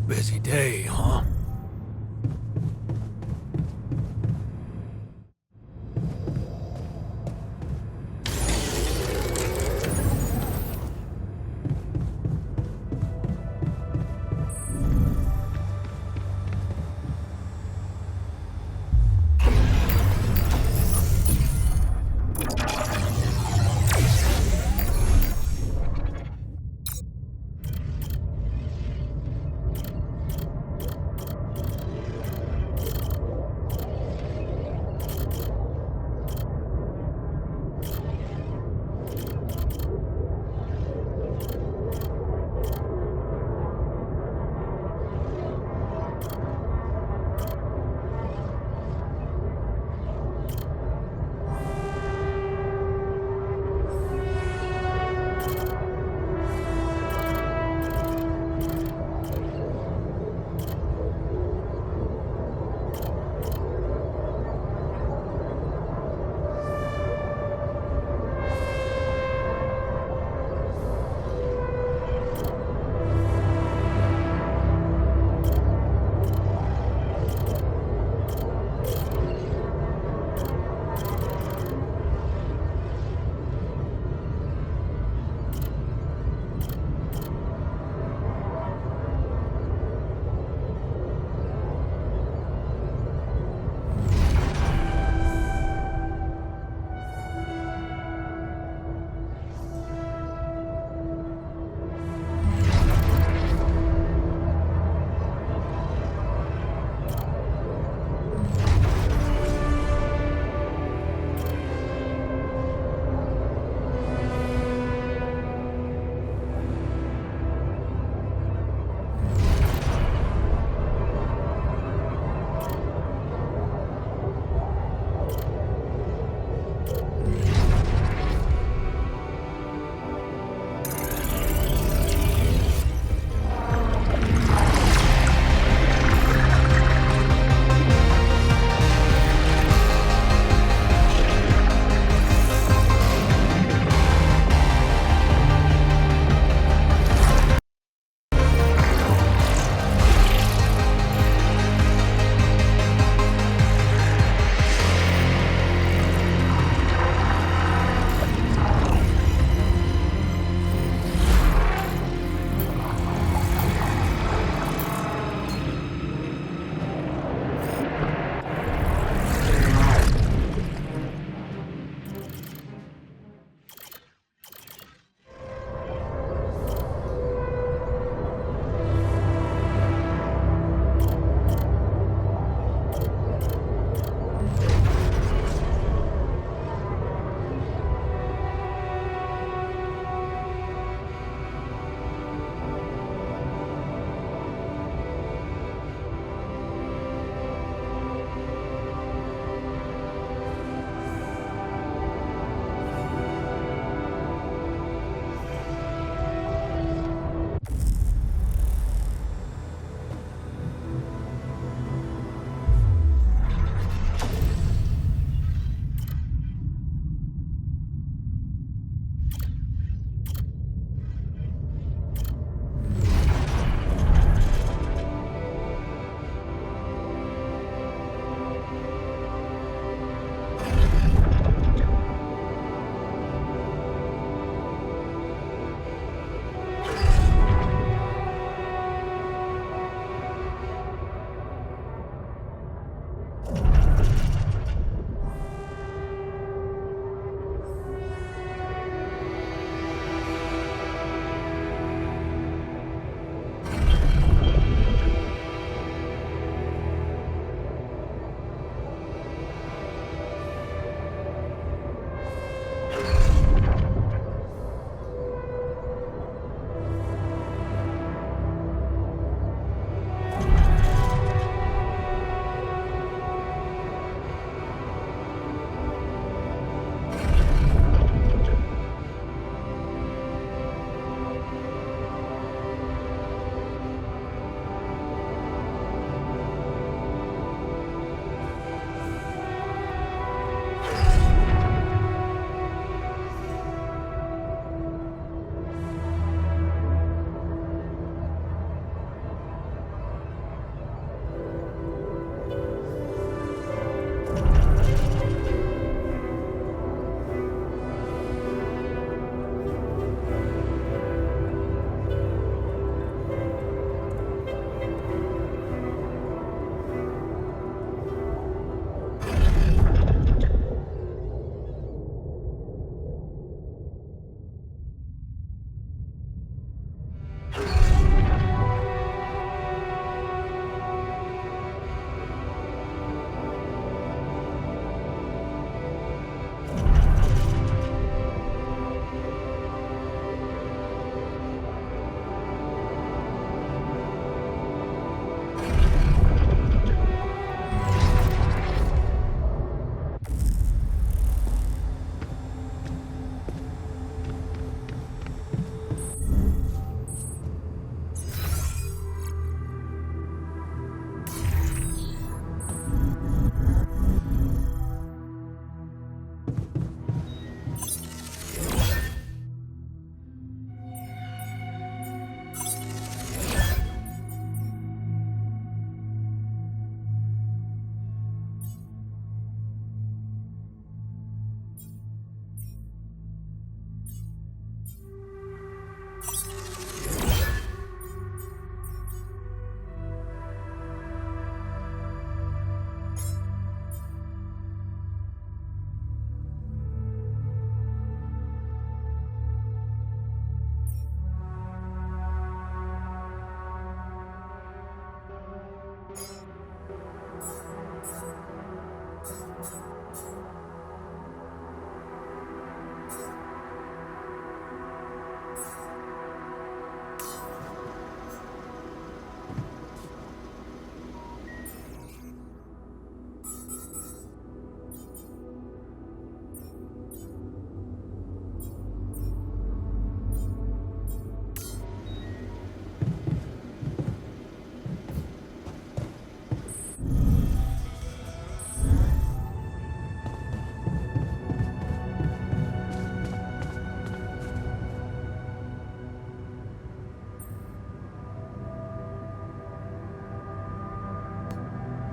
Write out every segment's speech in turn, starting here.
Busy day, huh?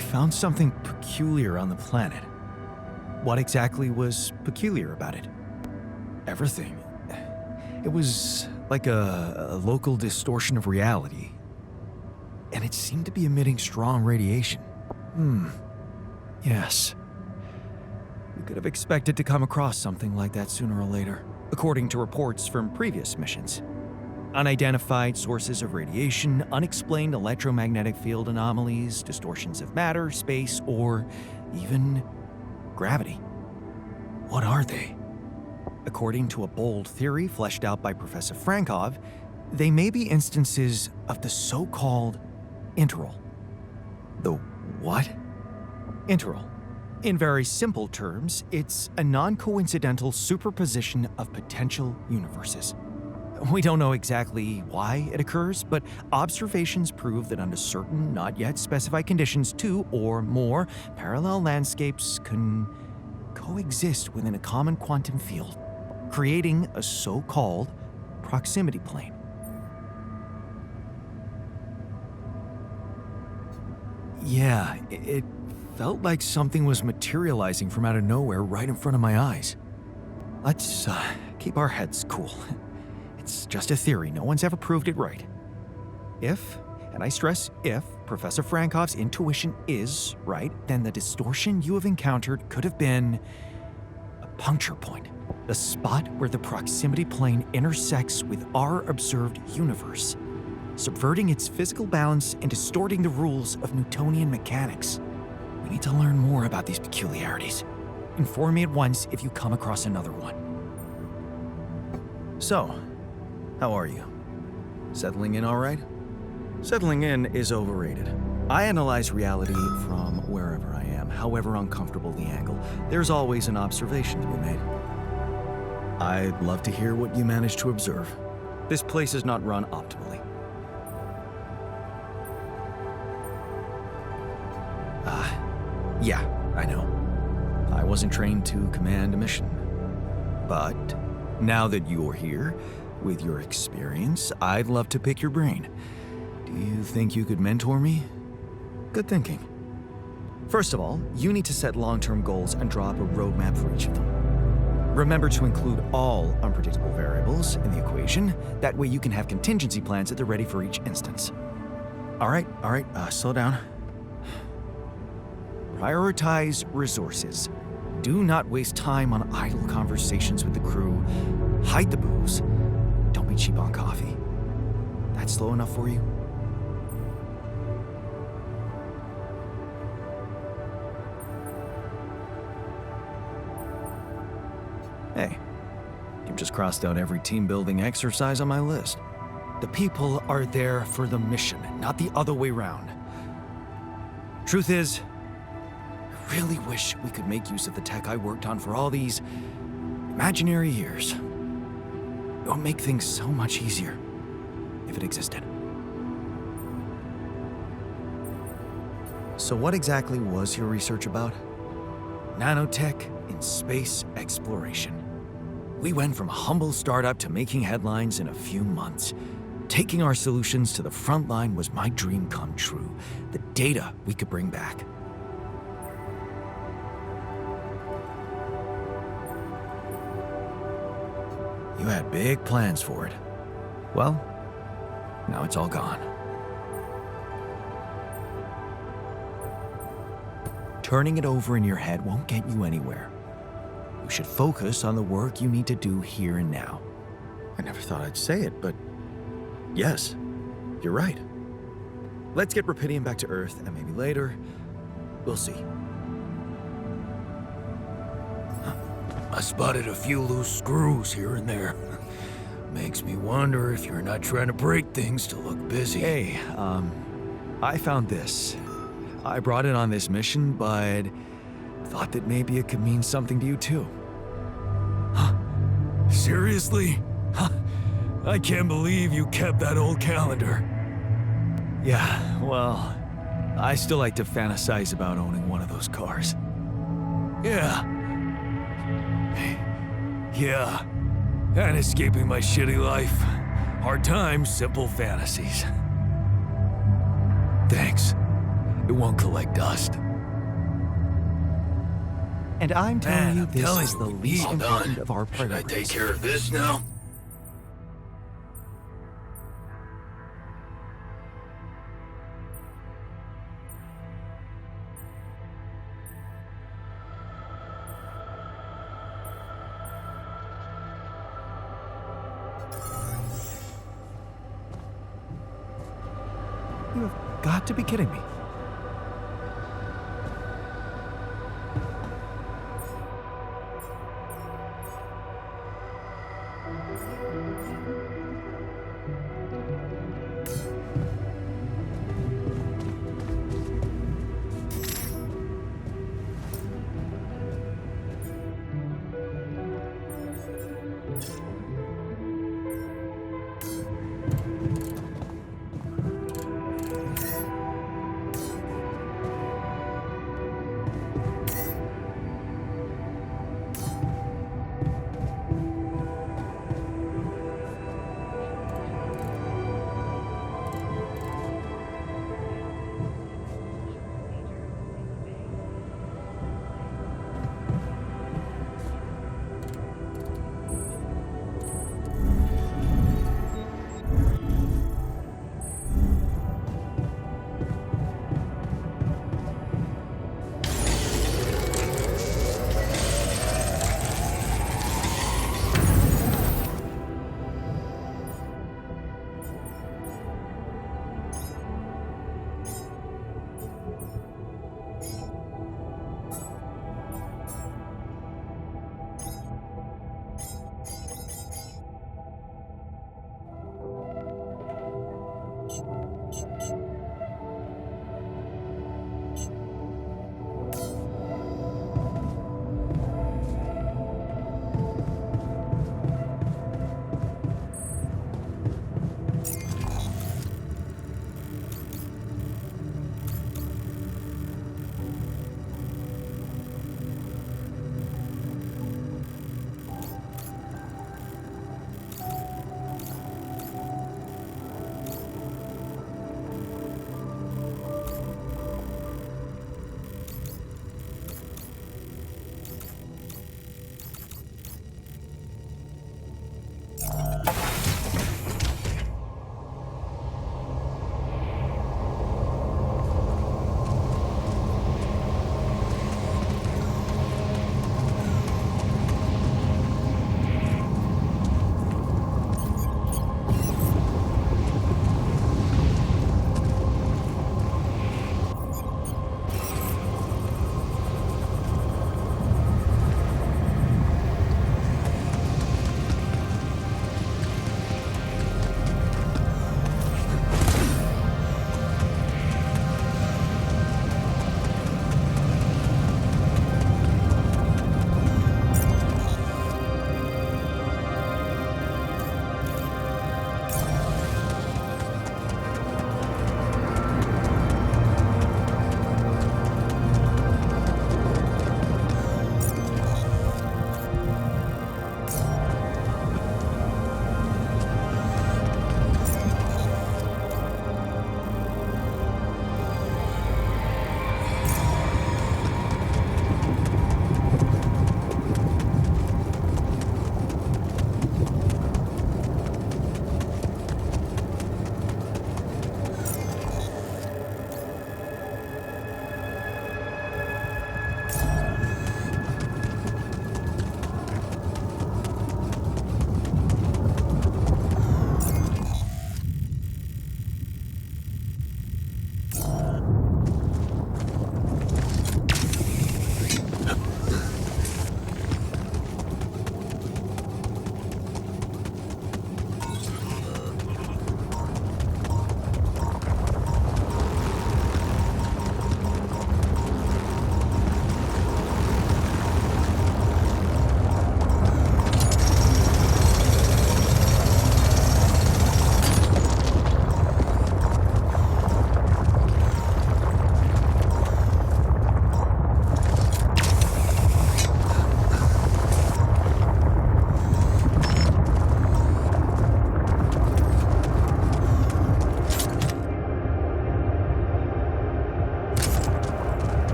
I found something peculiar on the planet. What exactly was peculiar about it? Everything. It was like a local distortion of reality. And it seemed to be emitting strong radiation. Yes. We could have expected to come across something like that sooner or later, according to reports from previous missions. Unidentified sources of radiation, unexplained electromagnetic field anomalies, distortions of matter, space, or even gravity. What are they? According to a bold theory fleshed out by Professor Frankov, they may be instances of the so-called interval. The what? Interval. In very simple terms, it's a non-coincidental superposition of potential universes. We don't know exactly why it occurs, but observations prove that under certain, not yet specified conditions, two or more parallel landscapes can coexist within a common quantum field, creating a so-called proximity plane. Yeah, it felt like something was materializing from out of nowhere right in front of my eyes. Let's keep our heads cool. It's just a theory. No one's ever proved it right. If, and I stress if, Professor Frankov's intuition is right, then the distortion you have encountered could have been a puncture point, the spot where the proximity plane intersects with our observed universe, subverting its physical balance and distorting the rules of Newtonian mechanics. We need to learn more about these peculiarities. Inform me at once if you come across another one. So, how are you? Settling in all right? Settling in is overrated. I analyze reality from wherever I am, however uncomfortable the angle. There's always an observation to be made. I'd love to hear what you managed to observe. This place is not run optimally. Yeah, I know. I wasn't trained to command a mission. But now that you're here, with your experience, I'd love to pick your brain. Do you think you could mentor me? Good thinking. First of all, you need to set long-term goals and draw up a roadmap for each of them. Remember to include all unpredictable variables in the equation. That way you can have contingency plans at the ready for each instance. All right, slow down. Prioritize resources. Do not waste time on idle conversations with the crew. Hide the booze. Don't be cheap on coffee. That's slow enough for you? Hey, you've just crossed out every team-building exercise on my list. The people are there for the mission, not the other way round. Truth is, I really wish we could make use of the tech I worked on for all these imaginary years. It would make things so much easier if it existed. So what exactly was your research about? Nanotech in space exploration. We went from a humble startup to making headlines in a few months. Taking our solutions to the front line was my dream come true. The data we could bring back. You had big plans for it. Well, now it's all gone. Turning it over in your head won't get you anywhere. You should focus on the work you need to do here and now. I never thought I'd say it, but yes, you're right. Let's get Rapidium back to Earth, and maybe later, we'll see. I spotted a few loose screws here and there. Makes me wonder if you're not trying to break things to look busy. Hey, I found this. I brought it on this mission, but thought that maybe it could mean something to you too. Huh? Seriously? Huh? I can't believe you kept that old calendar. Yeah, well, I still like to fantasize about owning one of those cars. Yeah, and escaping my shitty life. Hard times, simple fantasies. Thanks. It won't collect dust. And I'm telling you I'm this telling is you, the we least need important done. of our Should I priorities. take care of this now? You have got to be kidding me.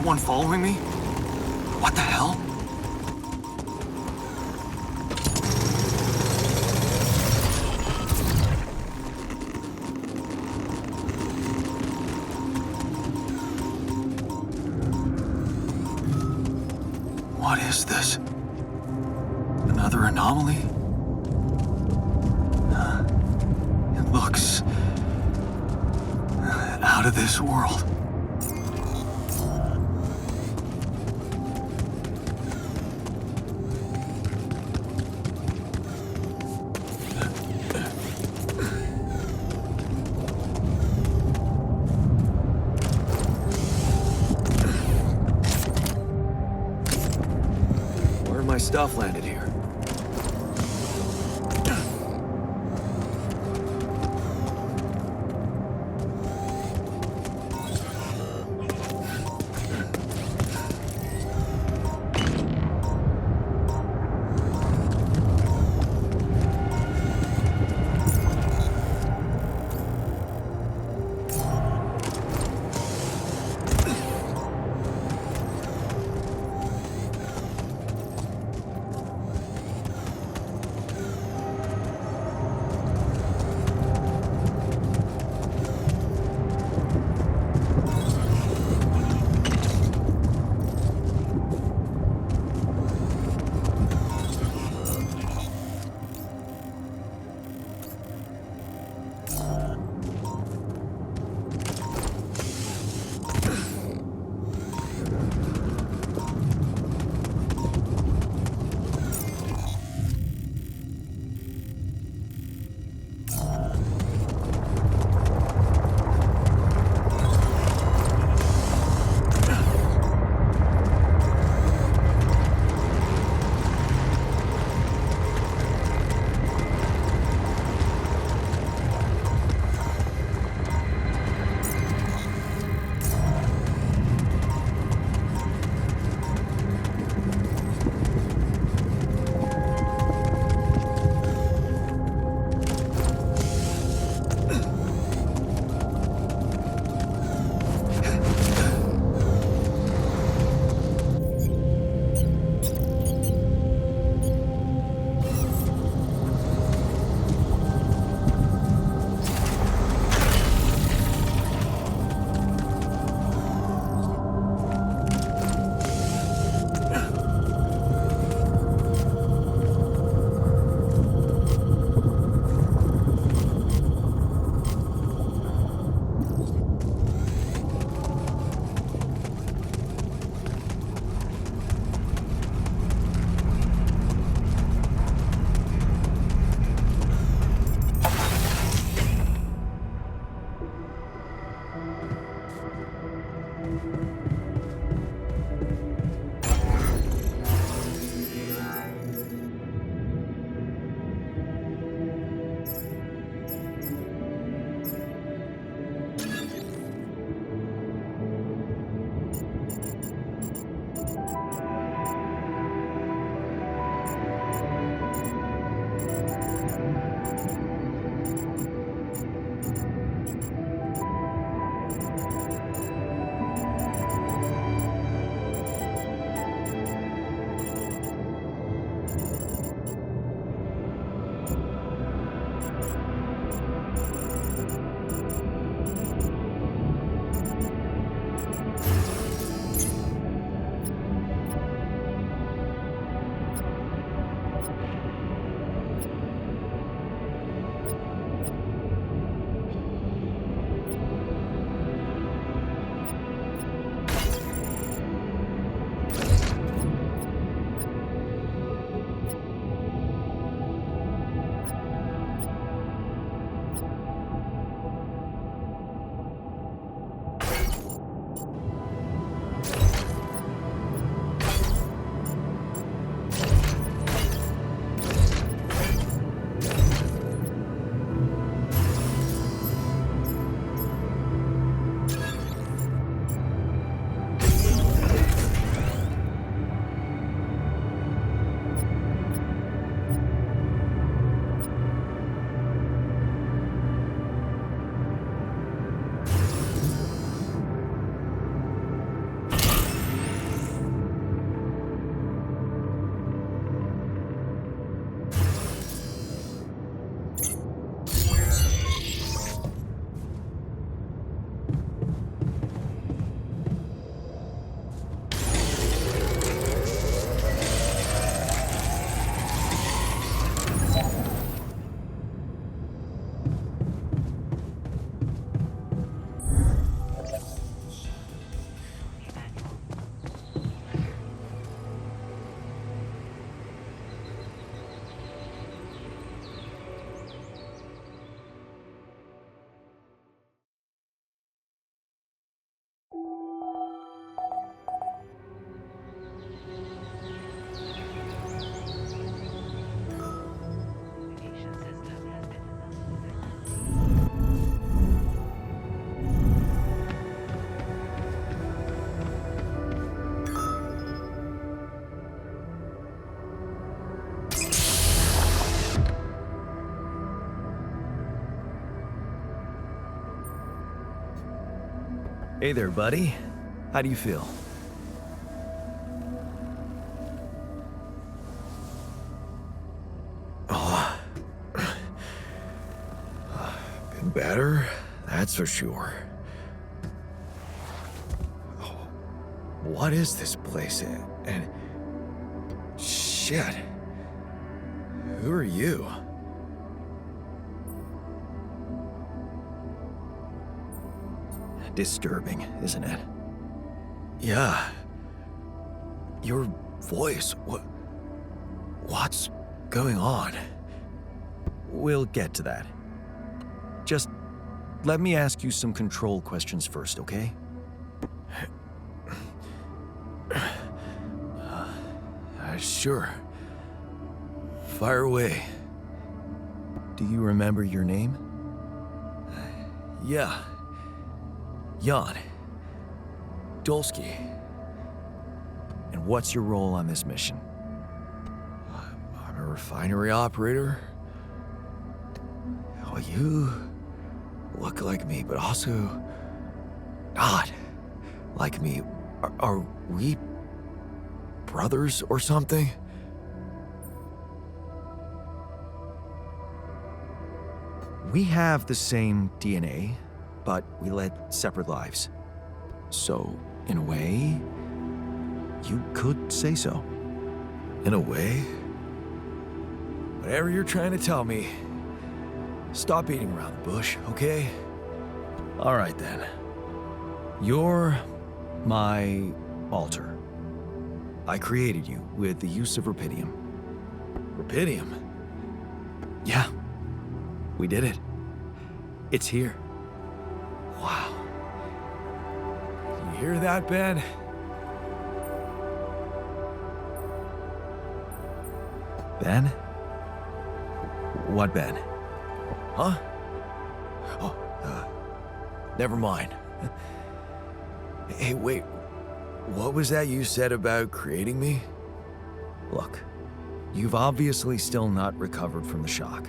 that one following me? What the hell? What is this? Another anomaly? It looks out of this world. Where my stuff landed here? Hey there, buddy. How do you feel? Oh, been better, that's for sure. Oh, what is this place? And shit. Who are you? Disturbing, isn't it? Yeah. Your voice, what's going on? We'll get to that. Just let me ask you some control questions first, okay? Sure. Fire away. Do you remember your name? Yeah. Jan. Dolsky. And what's your role on this mission? I'm a refinery operator. Oh, you look like me, but also not like me. Are we brothers or something? We have the same DNA, but we led separate lives. So, in a way, you could say so. In a way? Whatever you're trying to tell me, stop beating around the bush, okay? All right then. You're my alter. I created you with the use of rubidium. Rubidium? Yeah, we did it. It's here. Wow. You hear that, Ben? Ben? What Ben? Huh? Oh, never mind. Hey, wait. What was that you said about creating me? Look, you've obviously still not recovered from the shock.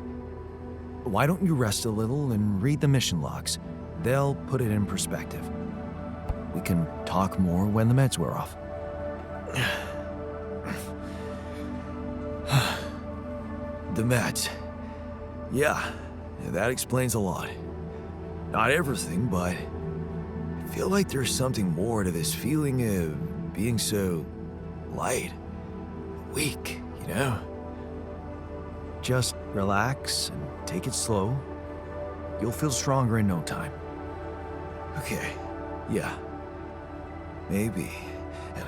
Why don't you rest a little and read the mission logs? They'll put it in perspective. We can talk more when the meds wear off. The meds. Yeah, that explains a lot. Not everything, but I feel like there's something more to this feeling of being so light, weak, you know? Just relax and take it slow. You'll feel stronger in no time. Okay, yeah. Maybe. And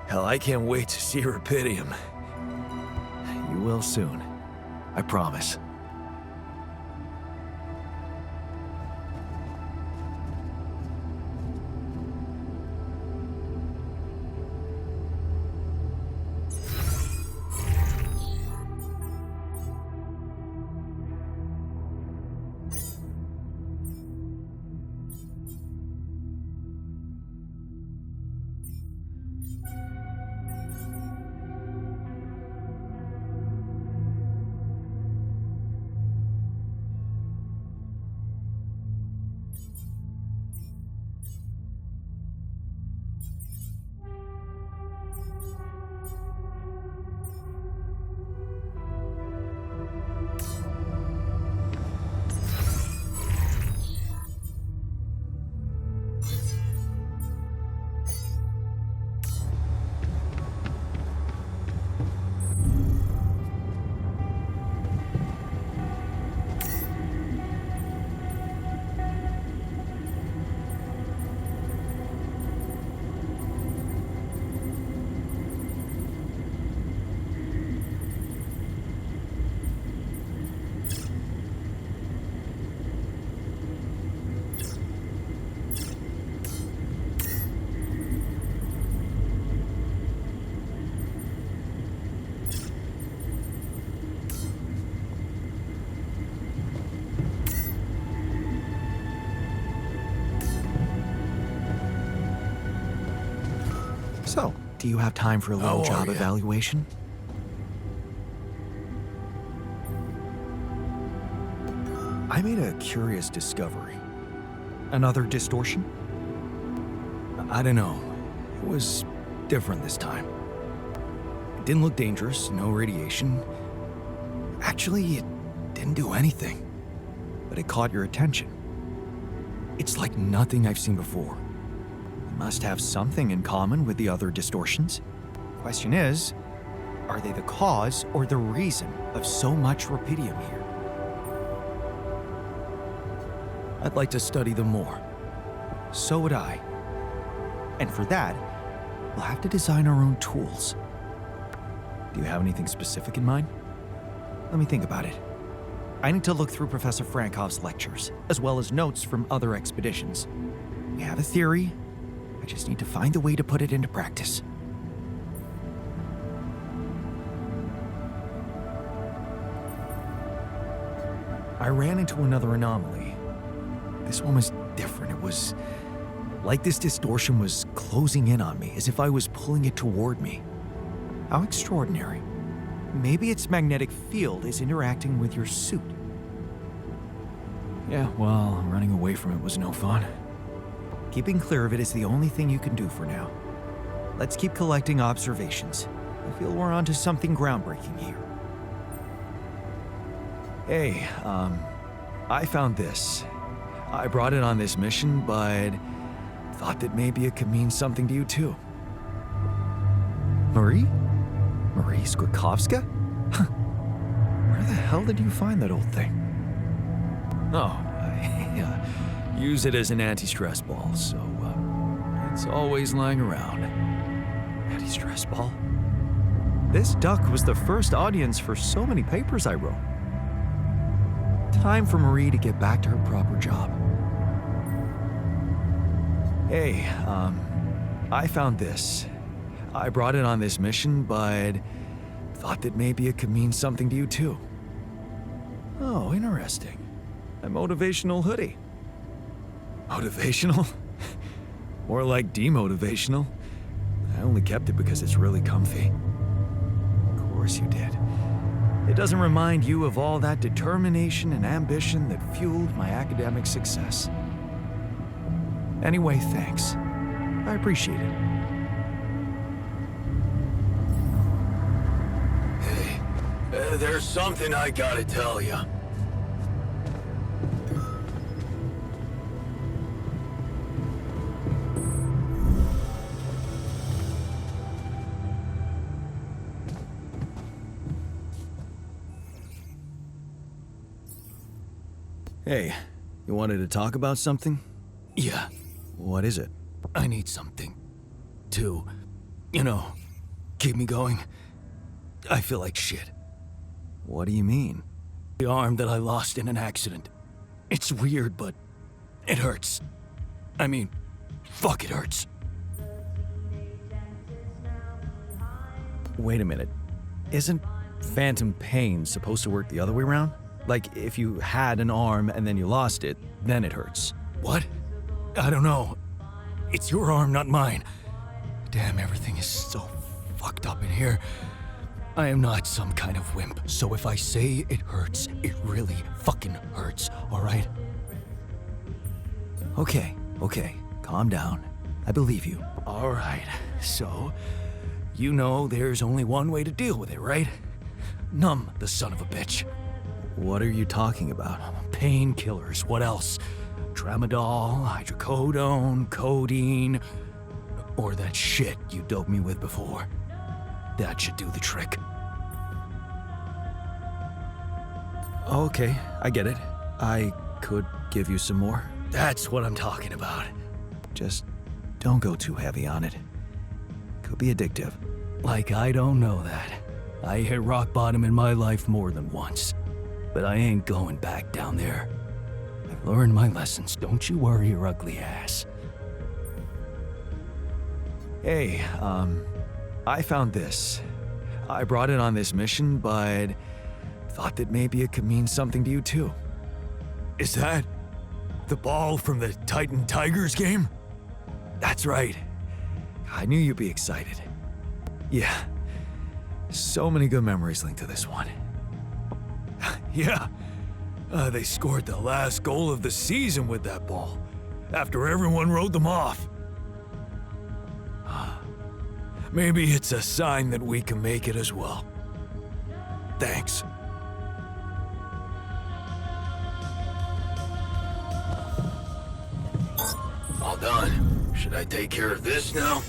hell, I can't wait to see rubidium. You will soon. I promise. So, do you have time for a little job evaluation? I made a curious discovery. Another distortion? I don't know. It was different this time. It didn't look dangerous, no radiation. Actually, it didn't do anything. But it caught your attention. It's like nothing I've seen before. It must have something in common with the other distortions. Question is, are they the cause or the reason of so much rupidium here? I'd like to study them more. So would I. And for that, we'll have to design our own tools. Do you have anything specific in mind? Let me think about it. I need to look through Professor Frankov's lectures, as well as notes from other expeditions. We have a theory. I just need to find a way to put it into practice. I ran into another anomaly. This one was different. It was like this distortion was closing in on me, as if I was pulling it toward me. How extraordinary. Maybe its magnetic field is interacting with your suit. Yeah, well, running away from it was no fun. Keeping clear of it is the only thing you can do for now. Let's keep collecting observations. I feel we're onto something groundbreaking here. Hey, I found this. I brought it on this mission, but thought that maybe it could mean something to you too. Marie? Marie Skwitkowska? Where the hell did you find that old thing? Oh, I use it as an anti-stress ball, so it's always lying around. Anti-stress ball? This duck was the first audience for so many papers I wrote. Time for Marie to get back to her proper job. Hey, I found this. I brought it on this mission, but thought that maybe it could mean something to you too. Oh, interesting. A motivational hoodie. Motivational? More like demotivational. I only kept it because it's really comfy. Of course you did. It doesn't remind you of all that determination and ambition that fueled my academic success. Anyway, thanks. I appreciate it. Hey, there's something I gotta tell you. Hey, you wanted to talk about something? Yeah, What is it? I need something to, keep me going. I feel like shit. What do you mean? The arm that I lost in an accident. It's weird, but it hurts. I mean, fuck, it hurts. Wait a minute. Isn't phantom pain supposed to work the other way around? Like, if you had an arm and then you lost it, then it hurts. What? I don't know. It's your arm, not mine. Damn, everything is so fucked up in here. I am not some kind of wimp, so if I say it hurts, it really fucking hurts, alright? Okay, calm down. I believe you. Alright, so, there's only one way to deal with it, right? Numb the son of a bitch. What are you talking about? Painkillers, what else? Tramadol, hydrocodone, codeine, or that shit you doped me with before. That should do the trick. Okay, I get it. I could give you some more. That's what I'm talking about. Just don't go too heavy on it. Could be addictive. Like I don't know that. I hit rock bottom in my life more than once. But I ain't going back down there. I've learned my lessons, don't you worry your ugly ass. Hey, I found this. I brought it on this mission, but thought that maybe it could mean something to you too. Is that the ball from the Titan Tigers game? That's right. I knew you'd be excited. Yeah. So many good memories linked to this one. Yeah. They scored the last goal of the season with that ball, after everyone wrote them off. Maybe it's a sign that we can make it as well. Thanks. All done. Should I take care of this now?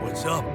What's up?